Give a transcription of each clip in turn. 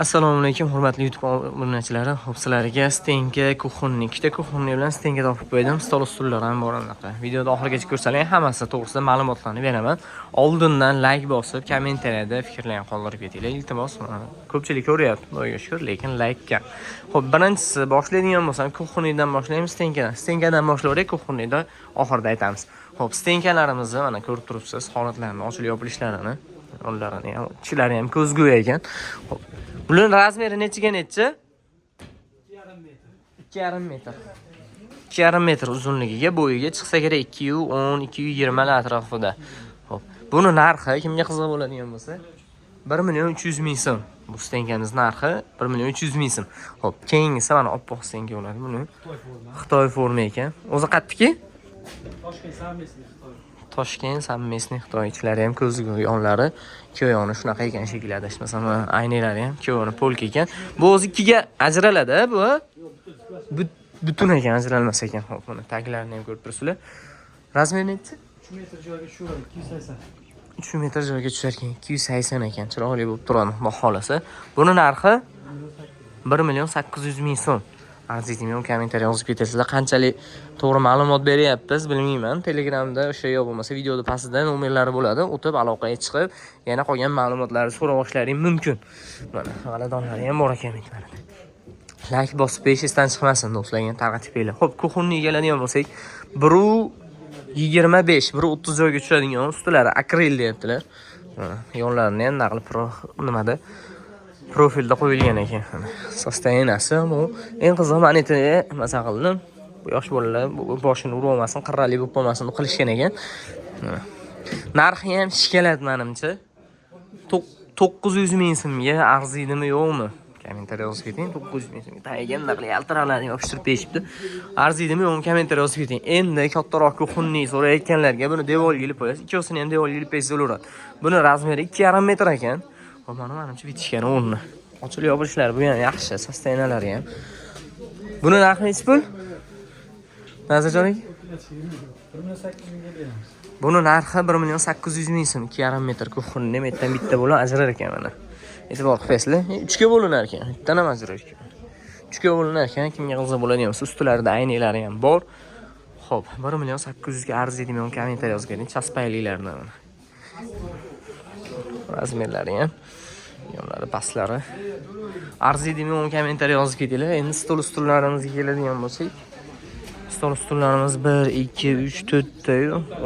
Assalomu alaykum hurmatli YouTube obunachilari. Xo'p, sizlarga stenka kuxunni, ikkita kuxunni bilan stenka topib qo'ydim. Stol ustullar ham bor anaqa. Videoda oxirigacha ko'rsaling, hammasi to'g'risida ma'lumotlarni beraman. Oldindan like bosib, kommentariyada fikrlarni qoldirib ketinglar. Iltimos, ko'pchilik ko'ryapti, Xudoga shukr, lekin like kam. Xo'p, birinchisi boshlaydigan bo'lsam, kuxunnidan boshlaymiz, stenkadan. Stenkadan boshlayverib, kuxunnida oxirida aytamiz. Xo'p, stenkalarimizni mana ko'rib turibsiz, holatlarini, ochilib yopilishlarini. Onlarini ham, ichilari ham ko'zguya ekan. Xo'p, buning razmeri nechiga nechi? 2,5 metr. 2,5 metr uzunligiga, bo'yiga chiqsa kerak 210-220 atrofida. Xo'p, buni narxi kimga qiziq bo'ladigan bo'lsa, 1.300.000 so'm. Bu stenkamiz narxi 1.300.000 so'm. Xo'p, keyingisi mana oppoq stenka bo'ladi. Buni Xitoy forma ekan. O'zi qatdiki? Toshkent samimesni Xitoy ichlari ham ko'zgu yonlari, ko'yoni shunaqa ekan shekilli adashmasam, aynalari ham ko'yoni polka ekan. Bu o'zi ikkiga ajraladi, bu. Butun ekan, ajralmas ekan. Xo'p, buni taglarini ham ko'rib turibsizlar. Razmeri nechi? 3 metr joyga tushadi, 280. 3 metr joyga tushar ekan, 280 ekan. Chiroyli bo'lib turadi, baholasa. Buni narxi 1.800.000 so'm. Arziydim, kommentariy yozib ketasizlar. Qanchalik to'g'ri ma'lumot beryapmiz, bilmayman. Telegramda o'sha yo'q bo'lmasa, videoda pastida nomerlari bo'ladi. O'tib aloqaga chiqib, yana qolgan ma'lumotlarni so'rab olishlaring mumkin. Mana g'aladonlari ham bor ekan mana. Like bosib esingizdan chiqmasin do'stlar, tarqatib qo'yinglar. Xo'p, kuxunni egaladigan bo'lsak, 1.25, 1.30 joyga tushadigan ustilari akril deyaptilar. Yonlarini ham naqli nimada profilda qo'yilgan ekan. Sostayenasi bu eng qizig'i manetiga masa qildim. Bu yosh bolalar boshini urib olmasin, qirrali bo'lib qolmasin deb qilishgan ekan. Narxi ham shikalat menimcha. 900.000 so'mga arziydimi yo'qmi? Kommentariy yozib keting. 900.000 so'mga tayagan naqli yaltiraqlarni yopishtirib berishibdi. Arziydimi yo'qmi? Kommentariy yozib keting. Endi kattaroq kuxunni so'rayotganlarga buni devorga ilib qo'yasiz. Ikkosini ham devorga ilib qo'ysa bo'laveradi. Buni razmeri 2,5 metr ekan. Menimcha bitishgan o'rni. Ochilib yopilishlari bu ham yaxshi, sostayenalari ham. Buni narxi nechi pul? Nazarjon aka? 1.800.000 ga beramiz. Buni narxi 1.800.000 so'm. 2,5 metr kuxunni metdan bitta bo'lib ajrar ekan mana. E'tibor qilsanglar, 3 ga bo'linar ekan. Bittadan ham ajrar ekan. 3 ga bo'linar ekan. Kimga qiziq bo'ladigan bo'lsa, ustilarida aynaklari ham bor. Xo'p, 1.800.000 ga arziydim, kommentariy yozib keting. Chaspaylilarni mana. Razmerlari ham, yonlari, pastlari. Arziydimi, kommentariy yozib ketinglar. Endi stol ustullarimizga keladigan bo'lsak, stol ustullarimiz 1, 2, 3, 4 ta,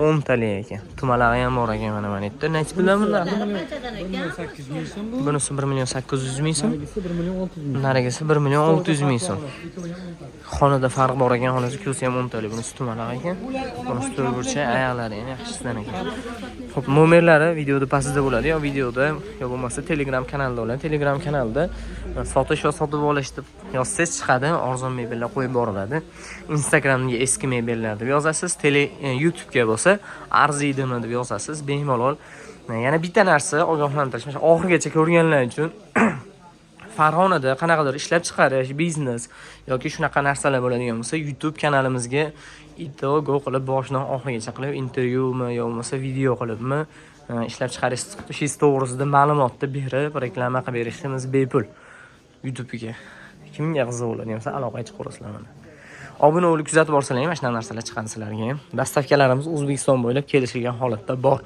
10 talik ekan. Tumalari ham bor ekan mana mana yerda. Necha puldan bunlar? 1.800.000 so'm bu. Bunisi 1.800.000 so'm. Narigisi 1.600.000. Narigisi 1.600.000 so'm. Xonada farq bor ekan, xonasi ko'rsa ham 10 talik. Bunisi tumalaq ekan. Bunisi to'rtburchak, oyoqlari ham yaxshisidan ekan. Xo'p, nomerlari videoda pastida bo'ladi, yo videoda, yo bo'lmasa Telegram kanalida bo'ladi. Telegram kanalida sotish va sotib olish deb yozsangiz chiqadi, arzon mebellar qo'yib boriladi. Instagramga eski mebellar deb yozasiz, YouTube'ga bo'lsa arziydimi deb yozasiz, bemalol. Yana bitta narsa ogohlantirish, mana oxirigacha ko'rganlar uchun Farg'onada qanaqadir ishlab chiqarish, biznes yoki shunaqa narsalar bo'ladigan bo'lsa, YouTube kanalimizga itogo qilib boshidan oxirigacha qilib intervyumi yo bo'lmasa video qilibmi ishlab chiqarishingiz to'g'risida ma'lumotni berib, reklama qilib berishimiz bepul YouTube'ga. Kimga qiziq bo'ladigan bo'lsa, aloqaga chiqaverasizlar mana. Obuna bo'lib kuzatib borsalar ham mana shunaqa narsalar chiqadi sizlarga ham. Dastavkalarimiz O'zbekiston bo'ylab kelishilgan holatda bor.